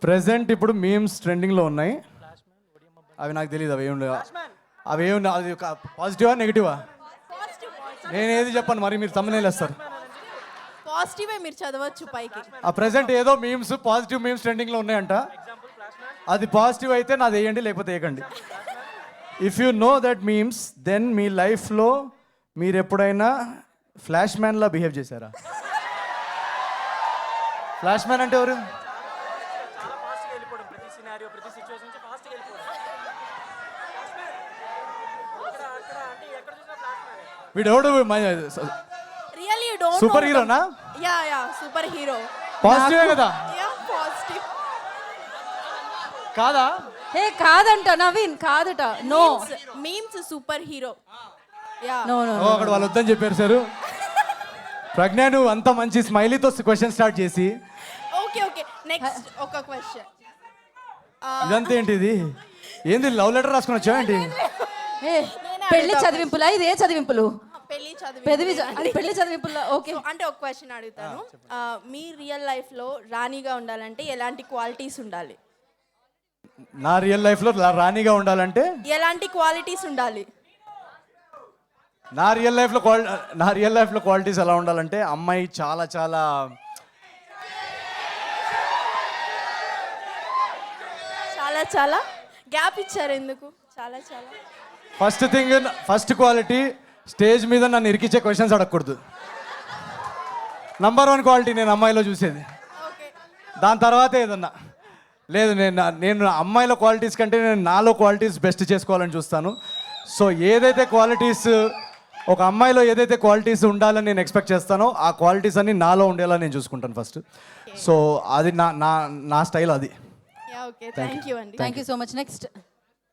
Present ఇప్పుడు memes ట్రెండింగ్లో ఉన్నాయి. అవి నాకు తెలియదు, అవి ఏమి అది పాజిటివా నెగిటివా నేను ఏది చెప్పాను, మరి మీరు తమ్మునేలు వేస్తారు. పాజిటివే మీరు చదవచ్చు పైకి. ఆ ప్రెసెంట్ ఏదో మీమ్స్ పాజిటివ్ మీమ్స్ ట్రెండింగ్లో ఉన్నాయంట. అది పాజిటివ్ అయితే నాది వేయండి, లేకపోతే వేయకండి. If you know that memes then మీ లైఫ్లో మీరు ఎప్పుడైనా ఫ్లాష్ మ్యాన్లా బిహేవ్ చేశారా? ఫ్లాష్ మ్యాన్ అంటే ఎవరు? వీడెవడు రియల్లీ యు డోంట్ సూపర్ హీరోనా? Yeah super hero. పాజిటివే కదా? Yeah positive. కాదా? హే కాదంట నవీన్, కాదట. No memes super hero. Yeah no no అక్కడ వాళ్ళు వద్దని చెప్పారు సార్. ప్రజ్ఞ నువ్వు అంత మంచి స్మైలీతో క్వశ్చన్ స్టార్ట్ చేసి ఓకే నెక్స్ట్ ఒక క్వశ్చన్. ఇదంతా ఏంటిది? ఏంది లవ్ లెటర్ రాసుకొని వచ్చావేంటి? పెళ్లి చదివింపులా? ఇదే చదివింపులు? పెళ్లి చదివింపులా? ఓకే. అంటే ఒక క్వశ్చన్ అడుగుతాను. మీ రియల్ లైఫ్ లో రాణిగా ఉండాలంటే ఎలాంటి క్వాలిటీస్ ఉండాలి? నా రియల్ లైఫ్ లో రాణిగా ఉండాలంటే ఎలాంటి క్వాలిటీస్ ఉండాలి? నా రియల్ లైఫ్ లో క్వాలిటీస్ ఎలా ఉండాలంటే అమ్మాయి చాలా చాలా చాలా చాలా గ్యాప్ ఇచ్చారు ఎందుకు? చాలా చాలా ఫస్ట్ క్వాలిటీ స్టేజ్ మీద నన్ను ఇరికిచ్చే క్వశ్చన్స్ అడగకూడదు. నంబర్ 1 క్వాలిటీ నేను అమ్మాయిలో చూసేది. దాని తర్వాత ఏదన్నా లేదు, నేను అమ్మాయిల క్వాలిటీస్ కంటే నేను నాలో క్వాలిటీస్ బెస్ట్ చేసుకోవాలని చూస్తాను. సో ఏదైతే క్వాలిటీస్ ఒక అమ్మాయిలో ఏదైతే క్వాలిటీస్ ఉండాలని నేను ఎక్స్పెక్ట్ చేస్తానో ఆ క్వాలిటీస్ అన్ని నాలో ఉండేలా నేను చూసుకుంటాను ఫస్ట్. సో అది నా స్టైల్ అది. ఓకే థ్యాంక్ యూ అండి. Thank you so much. Next